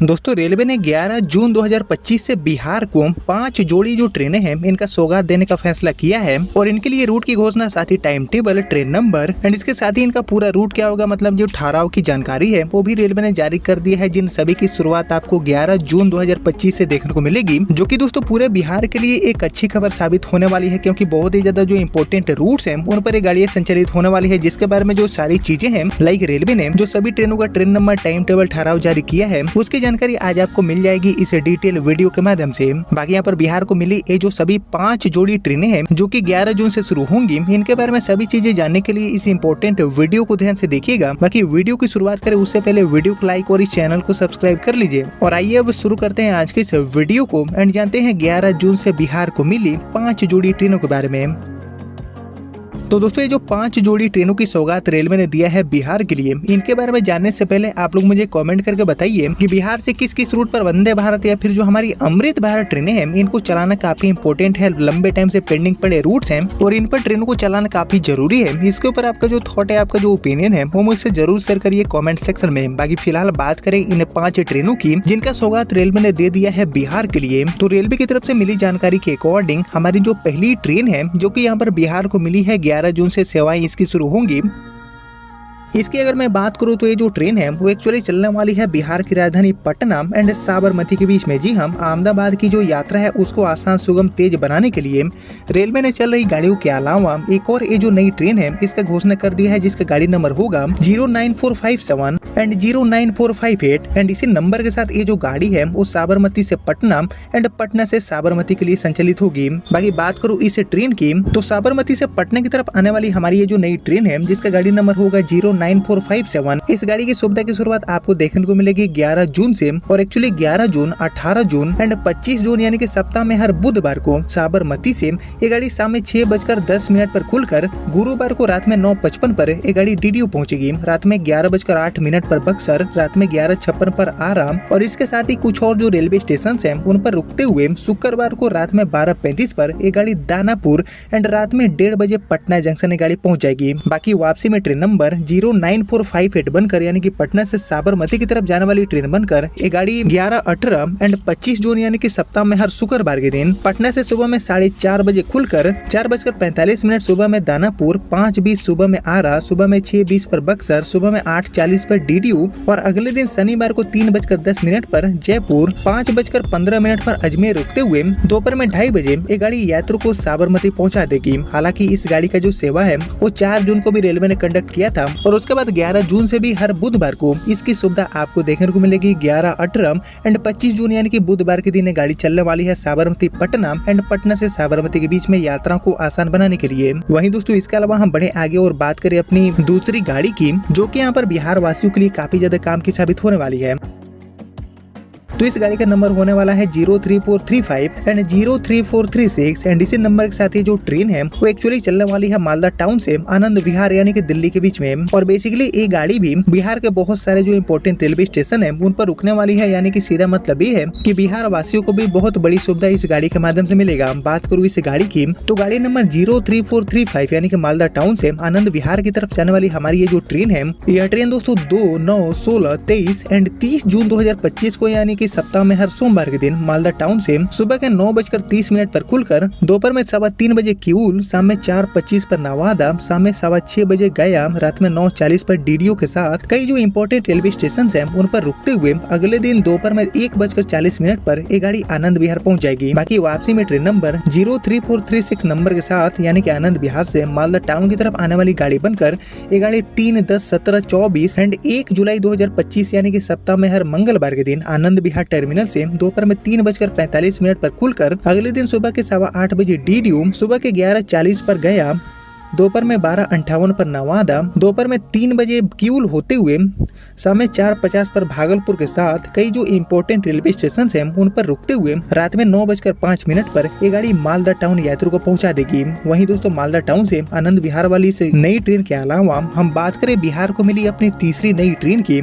दोस्तों रेलवे ने 11 जून 2025 से बिहार को 5 जोड़ी जो ट्रेनें हैं इनका सौगात देने का फैसला किया है और इनके लिए रूट की घोषणा, साथ ही time table, train number and इसके साथ ही इनका पूरा रूट क्या होगा, मतलब जो ठहराव की जानकारी है वो भी रेलवे ने जारी कर दिया है, जिन सभी की शुरुआत आपको 11 जून 2025 से देखने को मिलेगी, जो कि दोस्तों पूरे बिहार के लिए एक अच्छी खबर साबित होने वाली है, क्योंकि बहुत ही ज्यादा जो इंपॉर्टेंट रूट्स हैं उन पर ये गाड़ियां संचालित होने वाली है, जिसके बारे में जो सारी चीजें हैं लाइक रेलवे ने जो सभी ट्रेनों का ट्रेन नंबर, टाइम टेबल, ठहराव जारी किया है उसकी जानकारी आज आपको मिल जाएगी इस डिटेल वीडियो के माध्यम से। बाकी यहाँ पर बिहार को मिली ये जो सभी 5 जोड़ी ट्रेनें हैं जो कि 11 जून से शुरू होंगी, इनके बारे में सभी चीजें जानने के लिए इस इंपॉर्टेंट वीडियो को ध्यान से देखिएगा। बाकी वीडियो की शुरुआत करें उससे पहले वीडियो को लाइक और इस चैनल को सब्सक्राइब कर लीजिए। और आइए अब शुरू करते हैं आज के इस वीडियो को एंड जानते हैं 11 जून से बिहार को मिली 5 जोड़ी ट्रेनों के बारे में। तो दोस्तों ये जो 5 जोड़ी ट्रेनों की सौगात रेलवे ने दिया है बिहार के लिए, इनके बारे में जानने से पहले आप लोग मुझे कमेंट करके बताइए कि बिहार से किस किस रूट पर वंदे भारत या फिर जो हमारी अमृत भारत ट्रेनें हैं इनको चलाना काफी इंपॉर्टेंट है, लंबे टाइम से पेंडिंग पड़े रूट्स हैं और इन पर ट्रेनों को चलाना काफी जरूरी है। इसके ऊपर आपका जो थॉट है, आपका जो ओपिनियन है वो मुझसे जरूर शेयर करिए कॉमेंट सेक्शन में। बाकी फिलहाल बात करें इन 5 ट्रेनों की जिनका सौगात रेलवे ने दे दिया है बिहार के लिए, तो रेलवे की तरफ से मिली जानकारी के अकॉर्डिंग हमारी जो पहली ट्रेन है जो की यहाँ पर बिहार को मिली है 11 जून से सेवाएं इसकी शुरू होंगी। इसकी अगर मैं बात करूं तो ये जो ट्रेन है वो एक्चुअली चलने वाली है बिहार की राजधानी पटना एंड साबरमती के बीच में। जी हम अहमदाबाद की जो यात्रा है उसको आसान, सुगम, तेज बनाने के लिए रेलवे ने चल रही गाड़ियों के अलावा एक और ये जो नई ट्रेन है इसका घोषणा कर दिया है, जिसका गाड़ी नंबर होगा 09457 एंड 09458 एंड इसी नंबर के साथ ये जो गाड़ी है वो साबरमती से पटना एंड पटना से साबरमती के लिए संचालित होगी। बाकी बात करूँ इस ट्रेन की तो साबरमती से पटना की तरफ आने वाली हमारी ये जो नई ट्रेन है जिसका गाड़ी नंबर होगा 09457, इस गाड़ी की सुविधा की शुरुआत आपको देखने को मिलेगी 11 जून से और एक्चुअली 11 जून, 18 जून एंड 25 जून यानी कि सप्ताह में हर बुधवार को साबरमती से ये गाड़ी शाम में 6:10 पर खुलकर गुरुवार को रात में 9:55 पर ये गाड़ी डीडीयू पहुंचेगी, रात में 11:08 पर बक्सर, रात में 11:56 पर आराम और इसके साथ ही कुछ और जो रेलवे स्टेशन हैं उन पर रुकते हुए शुक्रवार को रात में 12:35 पर ये गाड़ी दानापुर एंड रात में 1:30 बजे पटना जंक्शन गाड़ी पहुंच जाएगी। बाकी वापसी में ट्रेन नंबर 09458 बनकर यानी कि पटना से साबरमती की तरफ जाने वाली ट्रेन बनकर ये गाड़ी 11, 18 एंड 25 जून यानी कि सप्ताह में हर शुक्रवार के दिन पटना से सुबह में 4:30 बजे खुलकर 4:45 सुबह में दानापुर, 5:20 सुबह में आरा, सुबह में 6:20 पर बक्सर, सुबह में 8:40 पर डीडीयू और अगले दिन शनिवार को 3:10 पर जयपुर, 5:15 पर अजमेर रुकते हुए दोपहर में 2:30 बजे ये गाड़ी यात्रियों को साबरमती पहुंचा देगी। हालांकि इस गाड़ी का जो सेवा है वो 4 जून को भी रेलवे ने कंडक्ट किया था और उसके बाद 11 जून से भी हर बुधवार को इसकी सुविधा आपको देखने को मिलेगी। 11, 18 एंड 25 जून यानी कि बुधवार के दिन ये गाड़ी चलने वाली है साबरमती पटना एंड पटना से साबरमती के बीच में यात्रा को आसान बनाने के लिए। वहीं दोस्तों इसके अलावा हम बढ़े आगे और बात करें अपनी दूसरी गाड़ी की जो कि यहाँ पर बिहार वासियों के लिए काफी ज्यादा काम की साबित होने वाली है। तो इस गाड़ी का नंबर होने वाला है 03435 एंड 03436 एंड इसी नंबर के साथ ही जो ट्रेन है वो एक्चुअली चलने वाली है मालदा टाउन से आनंद विहार यानी कि दिल्ली के बीच में। और बेसिकली ये गाड़ी भी बिहार के बहुत सारे जो इंपॉर्टेंट रेलवे स्टेशन है उन पर रुकने वाली है, यानी कि सीधा मतलब ये है कि बिहार वासियों को भी बहुत बड़ी सुविधा इस गाड़ी के माध्यम से मिलेगा। बात करूँ इस गाड़ी की तो गाड़ी नंबर 03435 यानी कि मालदा टाउन से आनंद विहार की तरफ जाने वाली हमारी ये जो ट्रेन है, यह ट्रेन दोस्तों 2, 9, 16, 23 एंड 30 जून 2025 को यानी कि सप्ताह में हर सोमवार के दिन मालदा टाउन से सुबह के 9:30 पर खुलकर दोपहर में 3:15 बजे किऊल, शाम में 4:25 पर नवादा, शाम में 6:15 बजे गया, रात में 9:40 पर डीडीयू के साथ कई जो इंपॉर्टेंट रेलवे स्टेशन हैं उन पर रुकते हुए अगले दिन दोपहर में 1:40 पर ये गाड़ी आनंद विहार पहुंच जाएगी। बाकी वापसी में ट्रेन नंबर 03436 नंबर के साथ यानी कि आनंद विहार से मालदा टाउन की तरफ आने वाली गाड़ी बनकर ये गाड़ी 3, 10, 17, 24 एंड 1 जुलाई 2025 यानी कि सप्ताह में हर मंगलवार के दिन आनंद विहार टर्मिनल से दोपहर में 3:45 पर खुलकर अगले दिन सुबह के 8:15 बजे डीडीयू, सुबह के 11:40 पर गया, दोपहर में 12:58 पर नवादा, दोपहर में 3 बजे किऊल होते हुए शाम में 4:50 पर भागलपुर के साथ कई जो इंपॉर्टेंट रेलवे स्टेशन हैं उन पर रुकते हुए रात में 9:05 पर ये गाड़ी मालदा टाउन यात्रियों को पहुंचा देगी। वहीं दोस्तों मालदा टाउन से आनंद विहार वाली से नई ट्रेन के अलावा हम बात करें बिहार को मिली अपनी तीसरी नई ट्रेन की,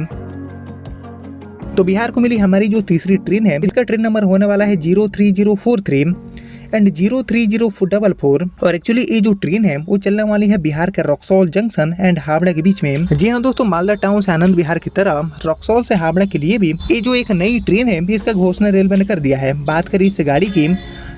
तो बिहार को मिली हमारी जो तीसरी ट्रेन है इसका ट्रेन नंबर होने वाला है 03043 एंड 03044। और एक्चुअली ये जो ट्रेन है वो चलने वाली है बिहार के रक्सौल जंक्शन एंड हावड़ा के बीच में। जी हाँ दोस्तों, मालदा टाउन से आनंद विहार की तरह रक्सौल से हावड़ा के लिए भी ये जो एक नई ट्रेन है इसका घोषणा रेलवे ने कर दिया है। बात करें इस गाड़ी की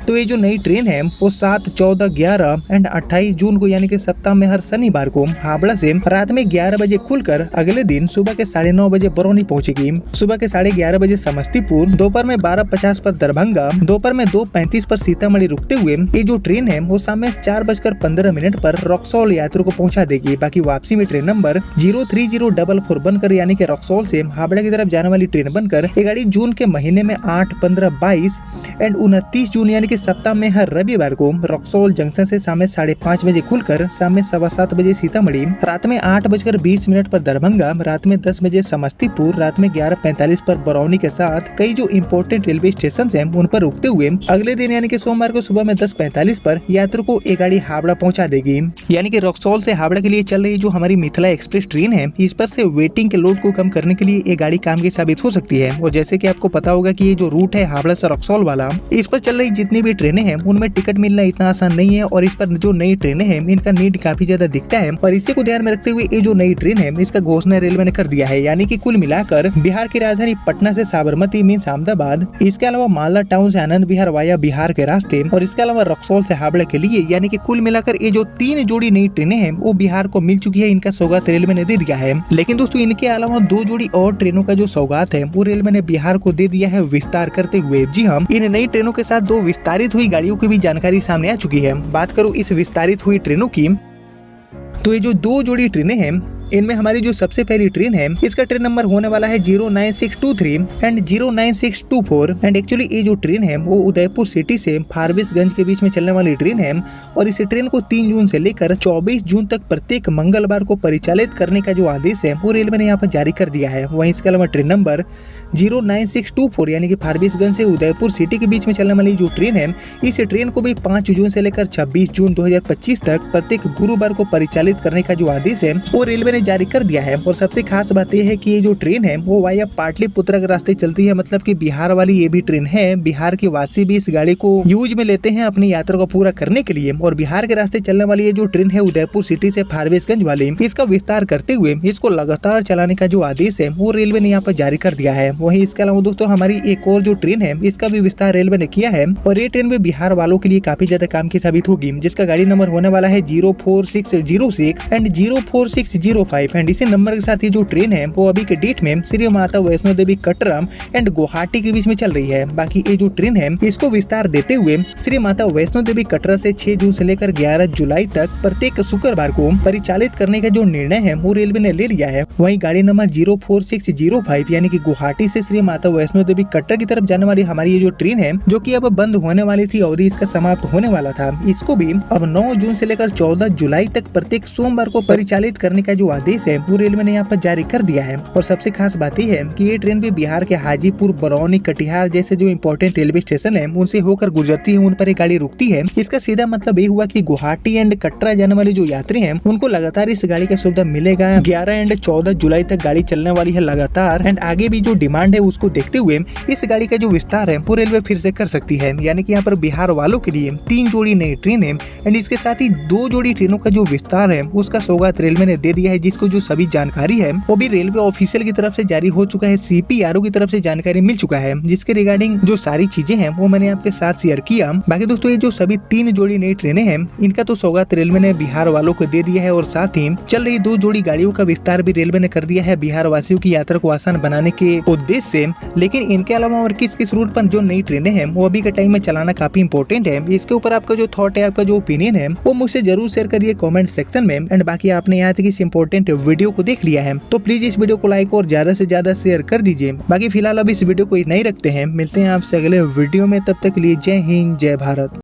तो ये जो नई ट्रेन है वो 7, 14, 11 एंड 28 जून को यानी कि सप्ताह में हर शनिवार को हावड़ा से रात में 11 बजे खुलकर अगले दिन सुबह के 9:30 बजे बरौनी पहुंचेगी। सुबह के 11:30 बजे समस्तीपुर, दोपहर में 12:50 पर दरभंगा, दोपहर में 2:35 पर सीतामढ़ी रुकते हुए ये जो ट्रेन है वो शाम में 4:15 पर रक्सौल यात्रियों को पहुँचा देगी। बाकी वापसी में ट्रेन नंबर 03044 बनकर यानी कि रक्सौल से हावड़ा की तरफ जाने वाली ट्रेन बनकर ये गाड़ी जून के महीने में 8, 15, 22 एंड 29 जून यानी कि सप्ताह में हर रविवार को रक्सौल जंक्शन से शाम में 5:30 बजे खुलकर शाम में 7:15 बजे सीतामढ़ी, रात में 8:20 पर दरभंगा, रात में 10 बजे समस्तीपुर, रात में 11:45 पर बरौनी के साथ कई जो इम्पोर्टेंट रेलवे स्टेशन हैं उन पर रुकते हुए अगले दिन यानी कि सोमवार को सुबह में 10:45 पर यात्रियों को एक गाड़ी हावड़ा पहुंचा देगी। यानी कि रक्सौल से हावड़ा के लिए चल रही जो हमारी मिथिला एक्सप्रेस ट्रेन है इस पर से वेटिंग के लोड को कम करने के लिए ये गाड़ी काम की साबित हो सकती है। और जैसे कि आपको पता होगा कि ये जो रूट है हावड़ा से रक्सौल वाला, इस पर चल रही जितनी भी ट्रेनें हैं उनमें टिकट मिलना इतना आसान नहीं है और इस पर जो नई ट्रेनें हैं इनका नीड काफी ज्यादा दिखता है। और इसी को ध्यान में रखते हुए ये जो नई ट्रेन है इसका घोषणा रेलवे ने कर दिया है। यानी कि कुल मिलाकर बिहार की राजधानी पटना से साबरमती मीन्स अहमदाबाद, इसके अलावा मालदा टाउन से आनंद विहार वाया बिहार के रास्ते और इसके अलावा रक्सौल से हावड़ा के लिए यानी कि कुल मिलाकर ये जो 3 जोड़ी नई ट्रेनें हैं वो बिहार को मिल चुकी है। इनका सौगात रेलवे ने दे दिया है। लेकिन दोस्तों इनके अलावा 2 जोड़ी और ट्रेनों का जो सौगात है वो रेलवे ने बिहार को दे दिया है विस्तार करते हुए। जी हाँ, इन नई ट्रेनों के साथ 2 विस्तारित हुई गाड़ियों की भी जानकारी सामने आ चुकी है। बात करूं इस विस्तारित हुई ट्रेनों की तो ये जो 2 जोड़ी ट्रेनें हैं इनमें हमारी जो सबसे पहली ट्रेन है इसका ट्रेन नंबर होने वाला है 09623 एंड 09624 एंड एक्चुअली ये जो ट्रेन है वो उदयपुर सिटी से फारबिसगंज के बीच में चलने वाली ट्रेन है। और इस ट्रेन को 3 जून से लेकर 24 जून तक प्रत्येक मंगलवार को परिचालित करने का जो आदेश है वो रेलवे ने यहाँ पर जारी कर दिया है। वहीं इसके अलावा ट्रेन नंबर 09624 यानी कि फारबिसगंज से उदयपुर सिटी के बीच में चलने वाली जो ट्रेन है इस ट्रेन को भी 5 जून से लेकर 26 जून 2025 तक प्रत्येक गुरुवार को परिचालित करने का जो आदेश है वो रेलवे ने जारी कर दिया है। और सबसे खास बात यह है कि ये जो ट्रेन है वो वाया पाटलिपुत्र के रास्ते चलती है, मतलब कि बिहार वाली ये भी ट्रेन है। बिहार के वासी भी इस गाड़ी को यूज में लेते हैं अपनी यात्रा को पूरा करने के लिए। और बिहार के रास्ते चलने वाली ये जो ट्रेन है उदयपुर सिटी से फारबिसगंज वाली, इसका विस्तार करते हुए इसको लगातार चलाने का जो आदेश है वो रेलवे ने यहाँ पर जारी कर दिया है। वहीं इसके अलावा दोस्तों हमारी एक और जो ट्रेन है इसका भी विस्तार रेलवे ने किया है और ये ट्रेन भी बिहार वालों के लिए काफी ज्यादा काम की साबित होगी, जिसका गाड़ी नंबर होने वाला है 04606 एंड 04605 एंड इसी नंबर के साथ ये जो ट्रेन है वो अभी के डेट में श्री माता वैष्णो देवी कटरा एंड गुवाहाटी के बीच में चल रही है। बाकी ये जो ट्रेन है इसको विस्तार देते हुए श्री माता वैष्णो देवी कटरा से 6 जून से लेकर 11 जुलाई तक प्रत्येक शुक्रवार को परिचालित करने का जो निर्णय है वो रेलवे ने ले लिया है। वहीं गाड़ी नंबर 04605 यानी कि गुवाहाटी से श्री माता वैष्णो देवी कटरा की तरफ जाने वाली हमारी ये जो ट्रेन है जो कि अब बंद होने वाली थी, अवधि इसका समाप्त होने वाला था, इसको भी अब 9 जून से लेकर 14 जुलाई तक प्रत्येक सोमवार को परिचालित करने का जो आदेश है वो रेलवे ने यहाँ पर जारी कर दिया है। और सबसे खास बात यह है कि ये ट्रेन भी बिहार के हाजीपुर, बरौनी, कटिहार जैसे जो इम्पोर्टेंट रेलवे स्टेशन है उनसे होकर गुजरती है, उन पर एक गाड़ी रुकती है। इसका सीधा मतलब ये हुआ कि गुवाहाटी एंड कटरा जाने वाले जो यात्री हैं उनको लगातार इस गाड़ी का सुविधा मिलेगा। 11 एंड 14 जुलाई तक गाड़ी चलने वाली है लगातार एंड आगे भी जो डिमांड है उसको देखते हुए इस गाड़ी का जो विस्तार है वो रेलवे फिर से कर सकती है। यानी कि यहाँ पर बिहार वालों के लिए 3 जोड़ी नई ट्रेन है एंड इसके साथ ही 2 जोड़ी ट्रेनों का जो विस्तार है उसका सौगात रेलवे ने दे दिया है, जिसको जो सभी जानकारी है वो भी रेलवे ऑफिशियल की तरफ से जारी हो चुका है, CPRO की तरफ से जानकारी मिल चुका है, जिसके रिगार्डिंग जो सारी चीजें हैं वो मैंने आपके साथ शेयर किया। बाकी दोस्तों ये जो सभी 3 जोड़ी नई ट्रेनें हैं इनका तो सौगात रेलवे ने बिहार वालों को दे दिया है और साथ ही चल रही 2 जोड़ी गाड़ियों का विस्तार भी रेलवे ने कर दिया है बिहार वासियों की यात्रा को आसान बनाने के उद्देश्य से। लेकिन इनके अलावा और किस किस रूट पर जो नई ट्रेनें हैं वो अभी के टाइम में चलाना काफी इंपॉर्टेंट है। इसके ऊपर आपका जो थॉट है, आपका जो ओपिनियन है वो मुझसे जरूर शेयर करिए कमेंट सेक्शन में। एंड बाकी आपने यहाँ तक इस इंपॉर्टेंट वीडियो को देख लिया है तो प्लीज इस वीडियो को लाइक और ज्यादा से ज्यादा शेयर कर दीजिए। बाकी फिलहाल अब इस वीडियो को इतना ही रखते हैं, मिलते हैं आपसे अगले वीडियो में, तब तक के लिए जय हिंद जय भारत।